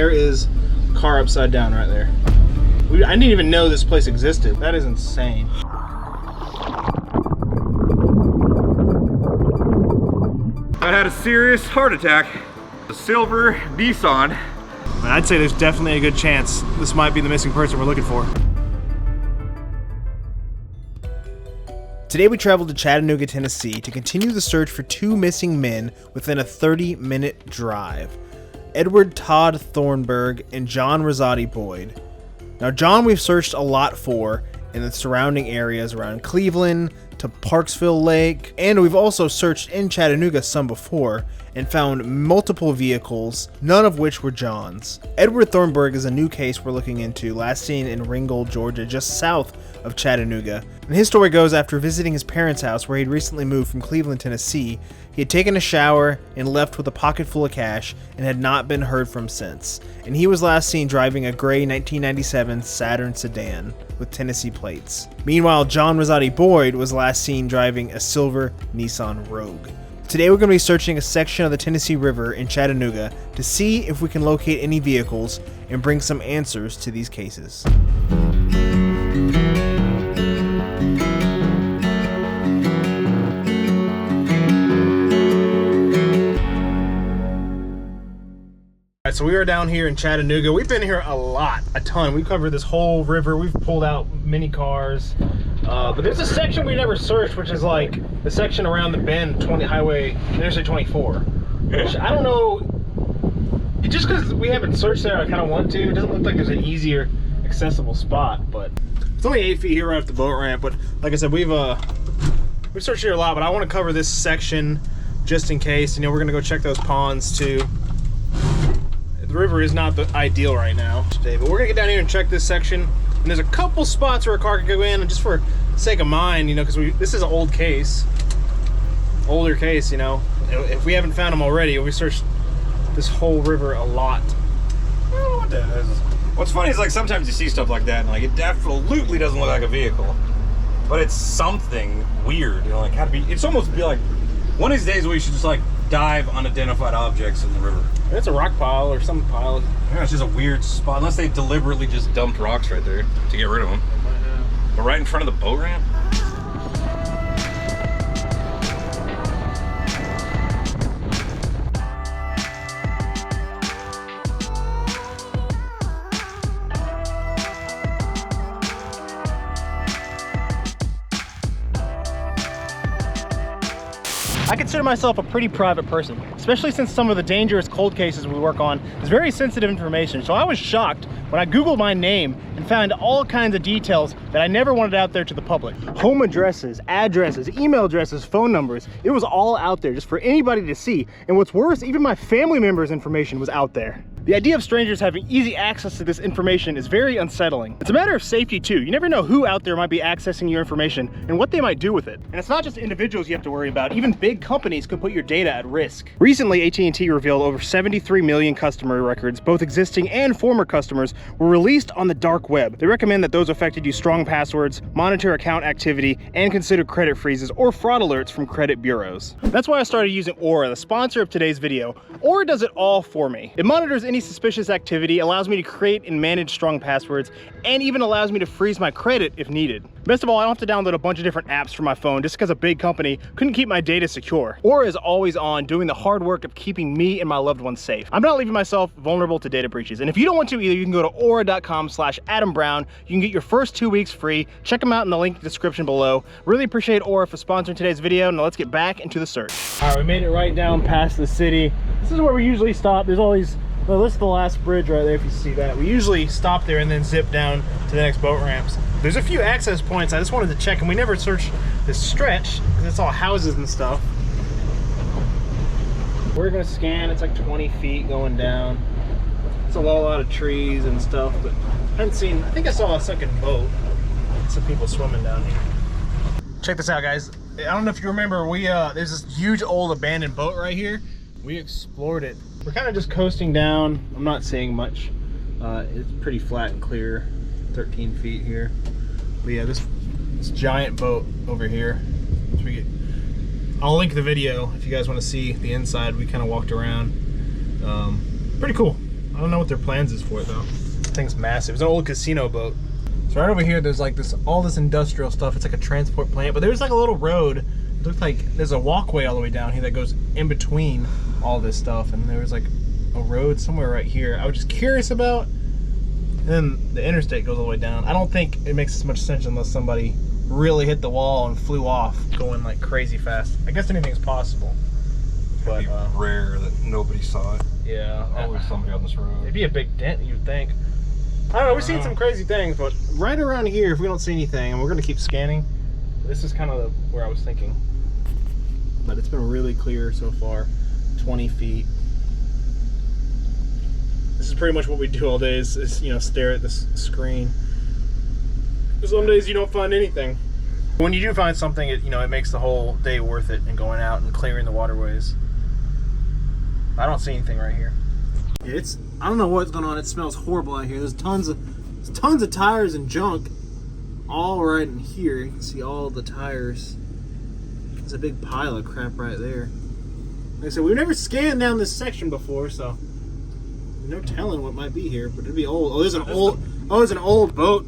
there is a car upside down right there. I didn't even know this place existed. That is insane. I had a serious heart attack. A silver Nissan. And I'd say there's definitely a good chance this might be the missing person we're looking for. Today we traveled to Chattanooga, Tennessee to continue the search for two missing men within a 30-minute drive. Edward Todd Thornburg and John Rosati Boyd. Now John we've searched a lot for in the surrounding areas around Cleveland to Parksville Lake, and we've also searched in Chattanooga some before and found multiple vehicles, none of which were John's. Edward Thornburg is a new case we're looking into, last seen in Ringgold, Georgia, just south of Chattanooga. And his story goes after visiting his parents' house where he'd recently moved from Cleveland, Tennessee. He had taken a shower and left with a pocket full of cash and had not been heard from since. And he was last seen driving a gray 1997 Saturn sedan with Tennessee plates. Meanwhile, John Rosati Boyd was last seen driving a silver Nissan Rogue. Today we're going to be searching a section of the Tennessee River in Chattanooga to see if we can locate any vehicles and bring some answers to these cases. Alright, so we are down here in Chattanooga. We've been here a ton. We've covered this whole river. We've pulled out many cars. But there's a section we never searched, which is like the section around the bend, Highway Interstate 24. Which I don't know, just because we haven't searched there, I kind of want to. It doesn't look like there's an easier accessible spot, but it's only 8 feet here right off the boat ramp. But like I said, we've searched here a lot, but I want to cover this section just in case. You know, we're gonna go check those ponds too. The river is not the ideal right now today, but we're gonna get down here and check this section. And there's a couple spots where a car could go in, and just for sake of mine, you know, because this is an old case, older case, you know. If we haven't found them already, we searched this whole river a lot. I don't know what that is. What's funny is like sometimes you see stuff like that, and like it absolutely doesn't look like a vehicle, but it's something weird. You know, like it's almost be like one of these days we should just like dive unidentified objects in the river. It's a rock pile or some pile. Yeah, it's just a weird spot, unless they deliberately just dumped rocks right there to get rid of them. But right in front of the boat ramp? I consider myself a pretty private person, especially since some of the dangerous cold cases we work on is very sensitive information. So I was shocked when I Googled my name and found all kinds of details that I never wanted out there to the public. Home addresses, addresses, email addresses, phone numbers. It was all out there just for anybody to see. And what's worse, even my family members' information was out there. The idea of strangers having easy access to this information is very unsettling. It's a matter of safety too. You never know who out there might be accessing your information and what they might do with it. And it's not just individuals you have to worry about. Even big companies could put your data at risk. Recently, AT&T revealed over 73 million customer records, both existing and former customers, were released on the dark web. They recommend that those affected use strong passwords, monitor account activity, and consider credit freezes or fraud alerts from credit bureaus. That's why I started using Aura, the sponsor of today's video. Aura does it all for me. It monitors any suspicious activity, allows me to create and manage strong passwords, and even allows me to freeze my credit if needed. Best of all, I don't have to download a bunch of different apps for my phone just because a big company couldn't keep my data secure. Aura is always on, doing the hard work of keeping me and my loved ones safe. I'm not leaving myself vulnerable to data breaches, and if you don't want to either, you can go to aura.com/AdamBrown. You can get your first 2 weeks free. Check them out in the link in the description below. Really appreciate Aura for sponsoring today's video. Now let's get back into the search. All right, we made it right down past the city. This is where we usually stop. There's all these, well, this is the last bridge right there if you see that. We usually stop there and then zip down to the next boat ramps. There's a few access points I just wanted to check, and we never searched this stretch because it's all houses and stuff. We're gonna scan, it's like 20 feet going down. It's a lot of trees and stuff, but I haven't seen, I think I saw a second boat. Some people swimming down here. Check this out, guys. I don't know if you remember, there's this huge old abandoned boat right here. We explored it. We're kind of just coasting down. I'm not seeing much. It's pretty flat and clear, 13 feet here. But yeah, this giant boat over here. I'll link the video if you guys want to see the inside. We kind of walked around. Pretty cool. don't know what their plans is for it though. This thing's massive. It's an old casino boat. So right over here, there's like all this industrial stuff. It's like a transport plant, but there's like a little road. It looks like there's a walkway all the way down here that goes in between all this stuff, and there's like a road somewhere right here. I was just curious about. And then the interstate goes all the way down. I don't think it makes as much sense unless somebody really hit the wall and flew off going like crazy fast. I guess anything's possible. But it'd be rare that nobody saw it. Yeah. Always somebody on this road. It'd be a big dent, you'd think. I don't know, we've seen some crazy things, but right around here, if we don't see anything, and we're gonna keep scanning, this is kind of where I was thinking. But it's been really clear so far. 20 feet. This is pretty much what we do all day is you know, stare at this screen. Some days you don't find anything. When you do find something, it makes the whole day worth it and going out and clearing the waterways. I don't see anything right here. Yeah, I don't know what's going on. It smells horrible out here. There's tons of tires and junk all right in here. You can see all the tires. There's a big pile of crap right there. Like I said, we've never scanned down this section before, so no telling what might be here, but it'd be old. Oh, there's an old boat.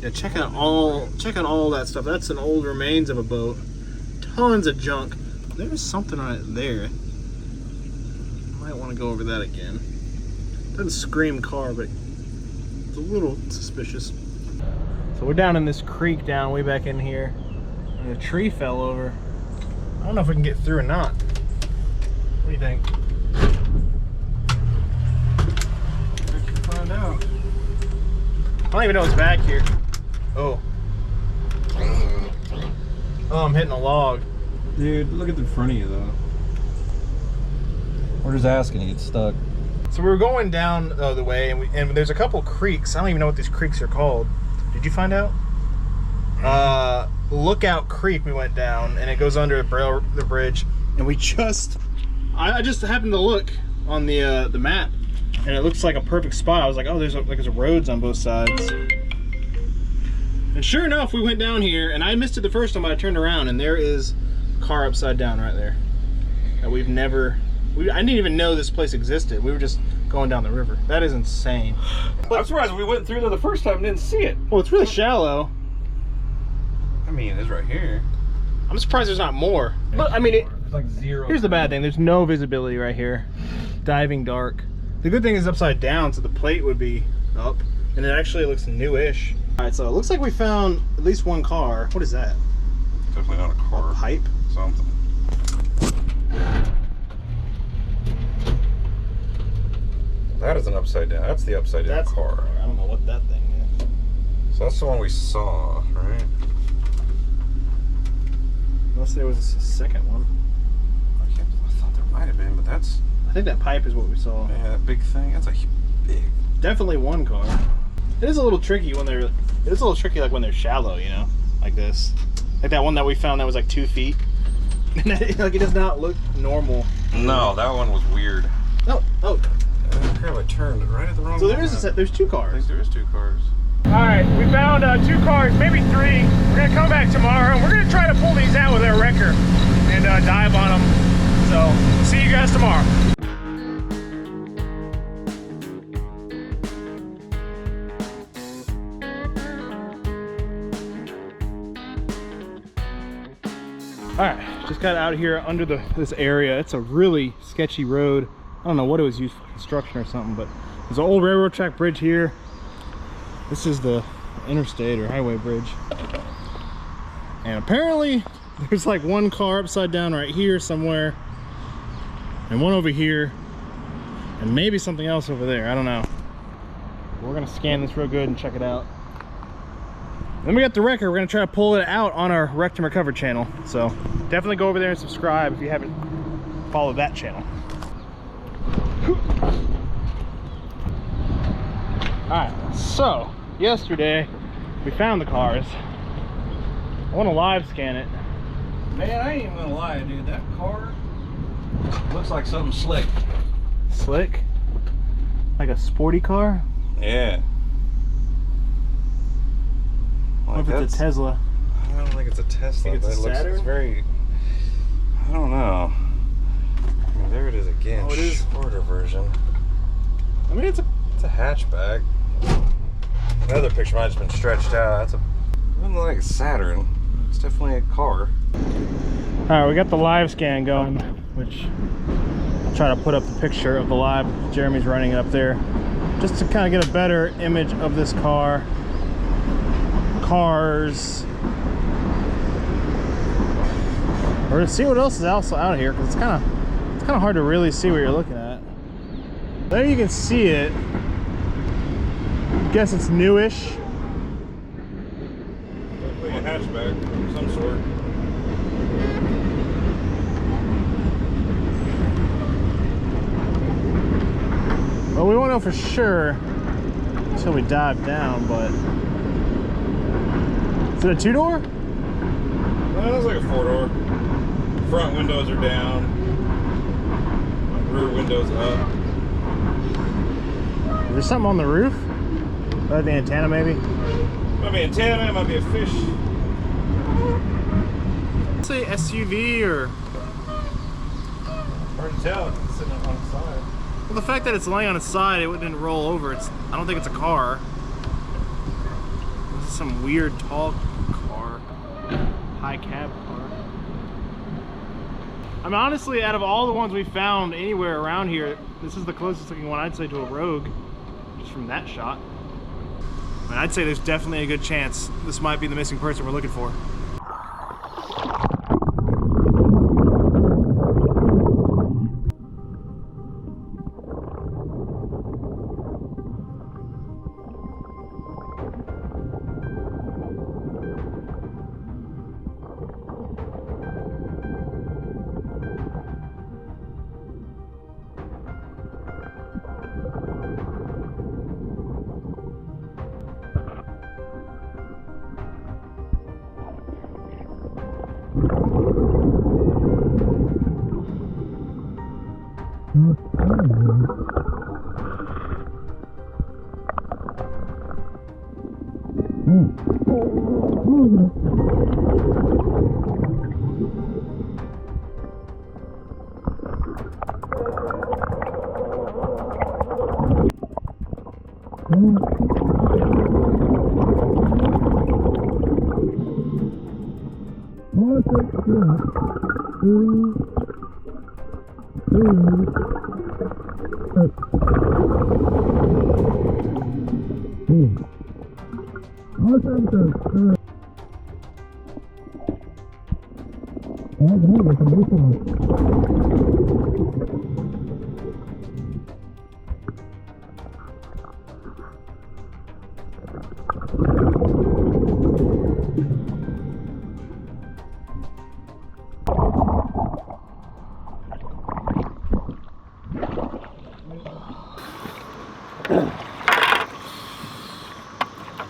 Yeah, check out all that stuff. That's an old remains of a boat. Tons of junk. There's something right there. Might want to go over that again. Doesn't scream car, but it's a little suspicious. So we're down in this creek down way back in here, and a tree fell over. I don't know if we can get through or not. What do you think? Find out. I don't even know what's back here. Oh, I'm hitting a log. Dude, look at the front of you though. We're just asking to get stuck. So we were going down the way, and there's a couple creeks. I don't even know what these creeks are called. Did you find out? Lookout Creek we went down, and it goes under the bridge. And we I just happened to look on the map, and it looks like a perfect spot. I was like, oh, there's roads on both sides. And sure enough, we went down here, and I missed it the first time, but I turned around, and there is a car upside down right there that we've never. I didn't even know this place existed. We were just going down the river. That is insane. I'm surprised we went through there the first time and didn't see it. Well, it's really shallow. I mean, it is right here. I'm surprised there's not more. But I mean, it's like zero. Here's the bad thing. There's no visibility right here. Diving dark. The good thing is upside down, so the plate would be up, and it actually looks newish. All right, so it looks like we found at least one car. What is that? Definitely not a car. A pipe? Something. That is an upside down. That's the upside down car. I don't know what that thing is. So that's the one we saw, right? Unless there was a second one. I thought there might have been, but that's... I think that pipe is what we saw. Yeah, that big thing. That's a big... Definitely one car. It is a little tricky when they're... It's a little tricky like when they're shallow, you know? Like this. Like that one that we found that was like 2 feet. Like it does not look normal. No, that one was weird. Oh. Crap, I turned right at the wrong moment. So there's 2 cars. I think there is 2 cars. Alright, we found 2 cars, maybe 3. We're going to come back tomorrow. We're going to try to pull these out with our wrecker and dive on them. So, see you guys tomorrow. Alright, just got out here under this area. It's a really sketchy road. I don't know what it was used for, construction or something, but there's an old railroad track bridge here. This is the interstate or highway bridge. And apparently there's like one car upside down right here somewhere, and one over here, and maybe something else over there. I don't know. We're gonna scan this real good and check it out. Then we got the wrecker. We're gonna try to pull it out on our Wrecked and Recovered channel. So definitely go over there and subscribe if you haven't followed that channel. Alright, so yesterday we found the cars. I want to live scan it. Man, I ain't even gonna lie, dude. That car looks like something slick. Slick? Like a sporty car? Yeah. What if it's a Tesla? I don't think it's a Tesla. Think it's a Saturn? It's very... I don't know. I mean, there it is again. Oh, it is. Shorter version. I mean, it's a hatchback. The other picture might have just been stretched out. That's doesn't look like a Saturn. It's definitely a car. All right, we got the live scan going, which I'll try to put up the picture of the live. Jeremy's running it up there, just to kind of get a better image of this car. Cars. Or to see what else is also out here, because it's kind of hard to really see what you're looking at. There you can see it. I guess it's newish. Definitely a hatchback of some sort. Well, we won't know for sure until we dive down, but is it a two-door? That looks like a four-door. Front windows are down. Rear windows up. Is there something on the roof? The antenna, maybe? Might be antenna, might be a fish. Say SUV or... Hard to tell. It's sitting on the side. Well, the fact that it's laying on its side, it didn't roll over. I don't think it's a car. This is some weird tall car. High cab car. I mean, honestly, out of all the ones we found anywhere around here, this is the closest looking one I'd say to a Rogue, just from that shot. I mean, I'd say there's definitely a good chance this might be the missing person we're looking for.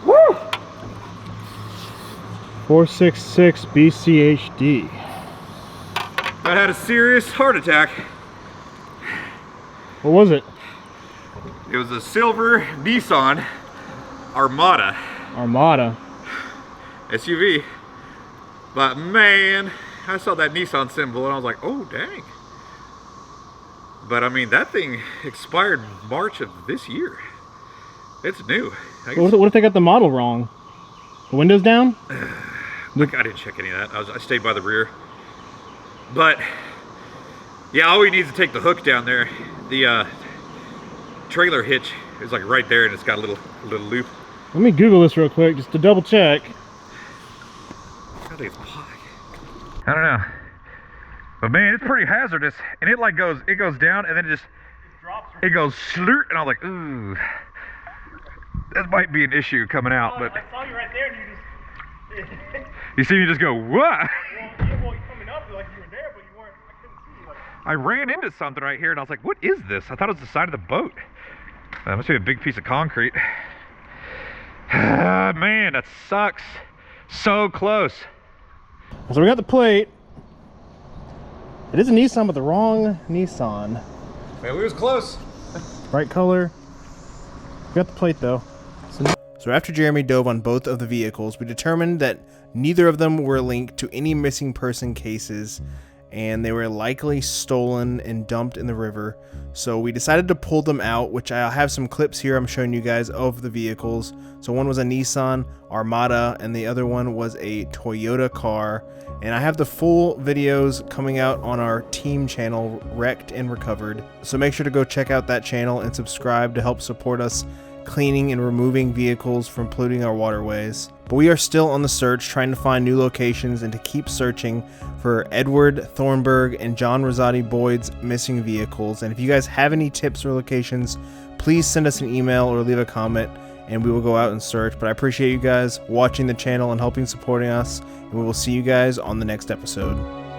Woo! 466 BCHD. I had a serious heart attack. What was it? It was a silver Nissan Armada. Armada. SUV. But man, I saw that Nissan symbol and I was like, oh dang. But I mean, that thing expired March of this year. It's new. What if they got the model wrong? The windows down? Look, I didn't check any of that. I stayed by the rear. But yeah, all we need is to take the hook down there. The trailer hitch is like right there, and it's got a little loop. Let me Google this real quick just to double check. I think it's pie. I don't know, but man, it's pretty hazardous, and it like goes down, and then it goes slurt, and I was like, ooh, that might be an issue coming out. But I saw you right there, and you just you see me just go, what? Well, you coming up like you were there, but you weren't. I couldn't see you. Like... I ran into something right here, and I was like, what is this? I thought it was the side of the boat. That must be a big piece of concrete. Man, that sucks. So close. So we got the plate. It is a Nissan, but the wrong Nissan. Man, we was close. Right color. We got the plate though. So after Jeremy dove on both of the vehicles, we determined that neither of them were linked to any missing person cases, and they were likely stolen and dumped in the river. So we decided to pull them out, which I'll have some clips here I'm showing you guys of the vehicles. So one was a Nissan Armada and the other one was a Toyota car. And I have the full videos coming out on our team channel, Wrecked and Recovered. So make sure to go check out that channel and subscribe to help support us cleaning and removing vehicles from polluting our waterways. But we are still on the search, trying to find new locations and to keep searching for Edward Thornburg and John Rosati Boyd's missing vehicles. And if you guys have any tips or locations, please send us an email or leave a comment and we will go out and search. But I appreciate you guys watching the channel and helping supporting us, and we will see you guys on the next episode.